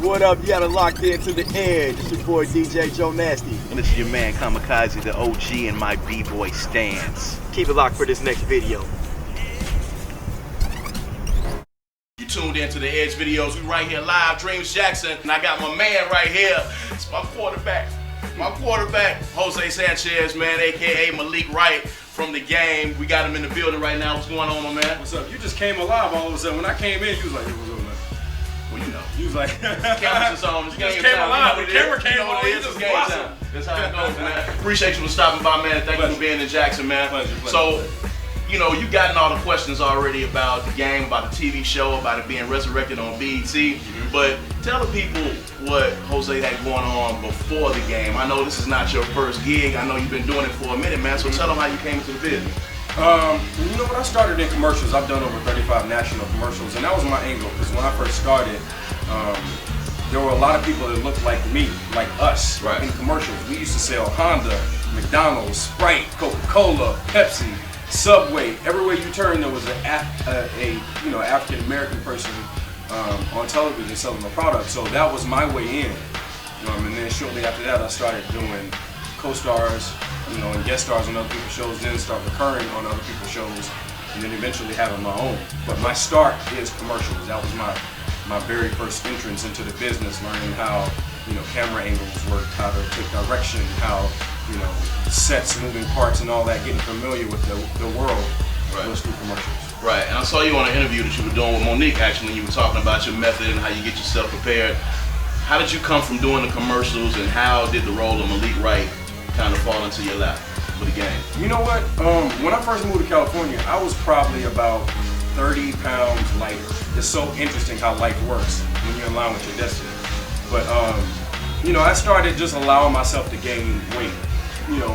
What up? You got it locked into the edge. It's your boy DJ Jonasty. And this is your man Kamikaze, the OG, and my B-boy stance. Keep it locked for this next video. You tuned into the Edge videos. We right here live, Dreams Jackson, and I got my man right here. It's my quarterback, Hosea Chanchez, man, aka Malik Wright from the game. We got him in the building right now. What's going on, my man? What's up? You just came alive all of a sudden. When I came in, you was like, hey, what's up, man? Well, you know. You was like, Cameras is on. It's game came time. alive. You know The camera came you know on. what it You is. just It's game blossomed. time. That's how it goes, man. Appreciate you for stopping by, man. Thank you for being in Jackson, man. Pleasure. So, you know, you gotten all the questions already about the game, about the TV show, about it being resurrected on BET. But tell the people what Jose had going on before the game. I know this is not your first gig. I know you've been doing it for a minute, man. So tell them how you came into the business. You know, when I started in commercials, I've done over 35 national commercials, and that was my angle, because when I first started, there were a lot of people that looked like me, like us, in commercials. We used to sell Honda, McDonald's, Sprite, Coca-Cola, Pepsi, Subway. Everywhere you turn, there was an African American person on television selling a product. So that was my way in. And then shortly after that, I started doing co-stars, and guest stars on other people's shows. Then start recurring on other people's shows, and then eventually having my own. But my start is commercials. That was my very first entrance into the business, learning how camera angles work, how to take direction, how sets, moving parts, and all that, getting familiar with the world was through commercials. Right, and I saw you on an interview that you were doing with Monique, actually, when you were talking about your method and how you get yourself prepared. How did you come from doing the commercials, and how did the role of Malik Wright kind of fall into your lap for the game? You know what? When I first moved to California, I was probably about 30 pounds lighter. It's so interesting how life works when you're in line with your destiny. But I started just allowing myself to gain weight,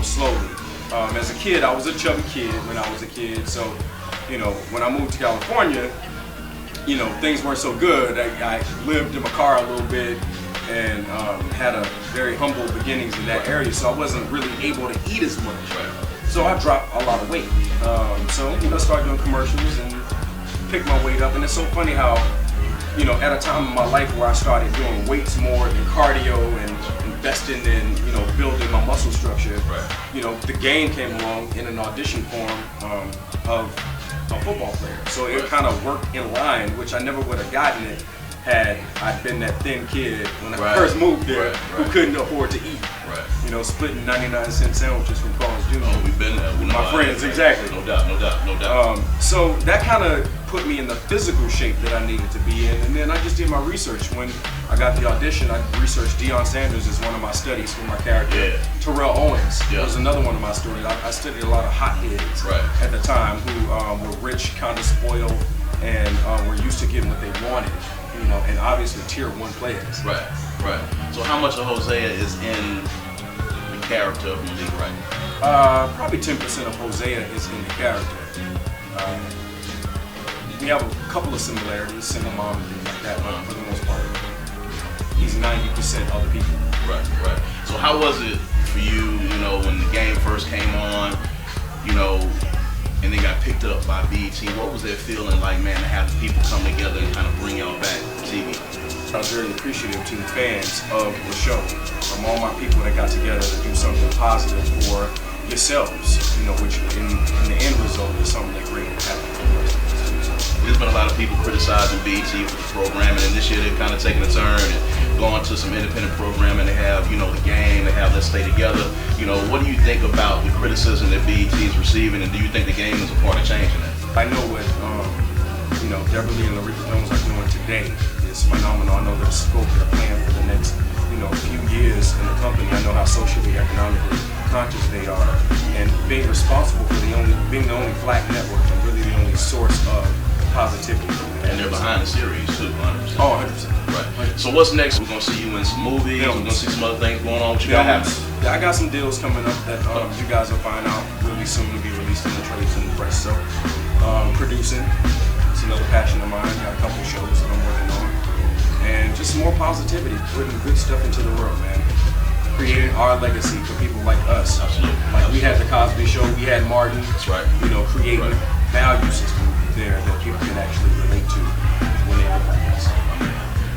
slowly. As a kid, I was a chubby kid when I was a kid. So, when I moved to California, things weren't so good. I lived in my car a little bit and had a very humble beginnings in that area. So I wasn't really able to eat as much. So I dropped a lot of weight. I started doing commercials and picked my weight up. And it's so funny how, at a time in my life where I started doing weights more than cardio and investing in, building my muscle structure, the game came along in an audition form of a football player. So it kind of worked in line, which I never would have gotten it had I been that thin kid when I first moved there who couldn't afford to eat. Splitting 99-cent sandwiches from Carl's Jr. Oh, we've been there. My friends, exactly. No doubt. So that kind of put me in the physical shape that I needed to be in. And then I just did my research. When I got the audition, I researched Deion Sanders as one of my studies for my character. Terrell Owens was another one of my stories. I studied a lot of hotheads at the time who were rich, kind of spoiled, and were used to getting what they wanted. And obviously tier 1 players. Right. So how much of Hosea is in the character of Malik Wright? Probably 10% of Hosea is in the character. We have a couple of similarities, single mom and things like that, but for the most part, he's 90% other people. Right. So how was it for you, when the game first came on, and then got picked up by BET? What was that feeling like, man, to have the people come together and kind of bring y'all back to TV? I was very appreciative to the fans of the show, from all my people that got together to do something positive for yourselves, which in the end result is something that great happened for us. There's been a lot of people criticizing BET for the programming, and this year they've kind of taken a turn and gone to some independent programming. They have, the game, they have Let's Stay Together. What do you think about the criticism that BET is receiving, and do you think the game is a part of changing that? I know what, Beverly and Larissa Jones are doing today is phenomenal. I know the scope they're playing for the next, few years in the company. I know how socially, economically conscious they are, and being responsible for being the only black network and really the only source of positivity. And they're behind the series too, 100%. Oh, 100%. Right. So what's next? We're gonna see you in some movies. We're gonna see some other things going on. What you got happening? Yeah, I got some deals coming up that you guys will find out really soon to be released in the trades and the press. So, producing, it's another passion of mine. Got a couple shows that I'm working on, and just more positivity, putting good stuff into the world, man. Creating our legacy for people like us. Absolutely. Like we had the Cosby Show, we had Martin. That's right. Creating value system there that people can actually relate to when they look like us.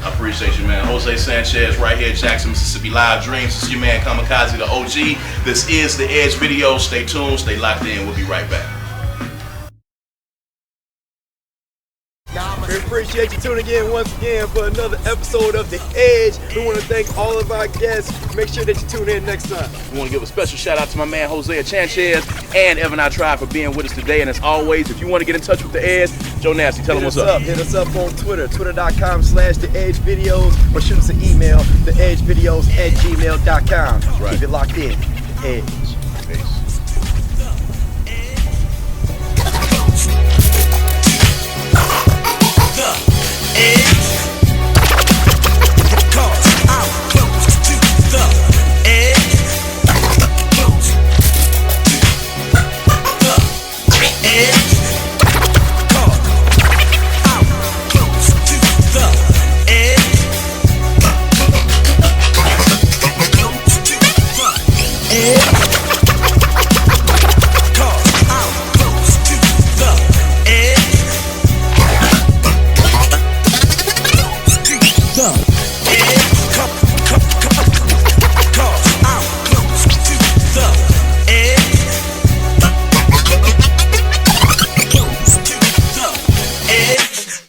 I appreciate you, man. Hosea Chanchez right here, Jackson, Mississippi Live Dreams. This is your man Kamikaze, the OG. This is The Edge Video. Stay tuned, stay locked in. We'll be right back. We appreciate you tuning in once again for another episode of The Edge. We want to thank all of our guests. Make sure that you tune in next time. We want to give a special shout out to my man Hosea Chanchez and Evan I Tried for being with us today. And as always, if you want to get in touch with The Edge, Jonasty, tell them what's up. Hit us up on Twitter, twitter.com/TheEdgeVideos, or shoot us an email, theedgevideos@gmail.com. That's right. Keep it locked in. The Edge. Peace. Edge.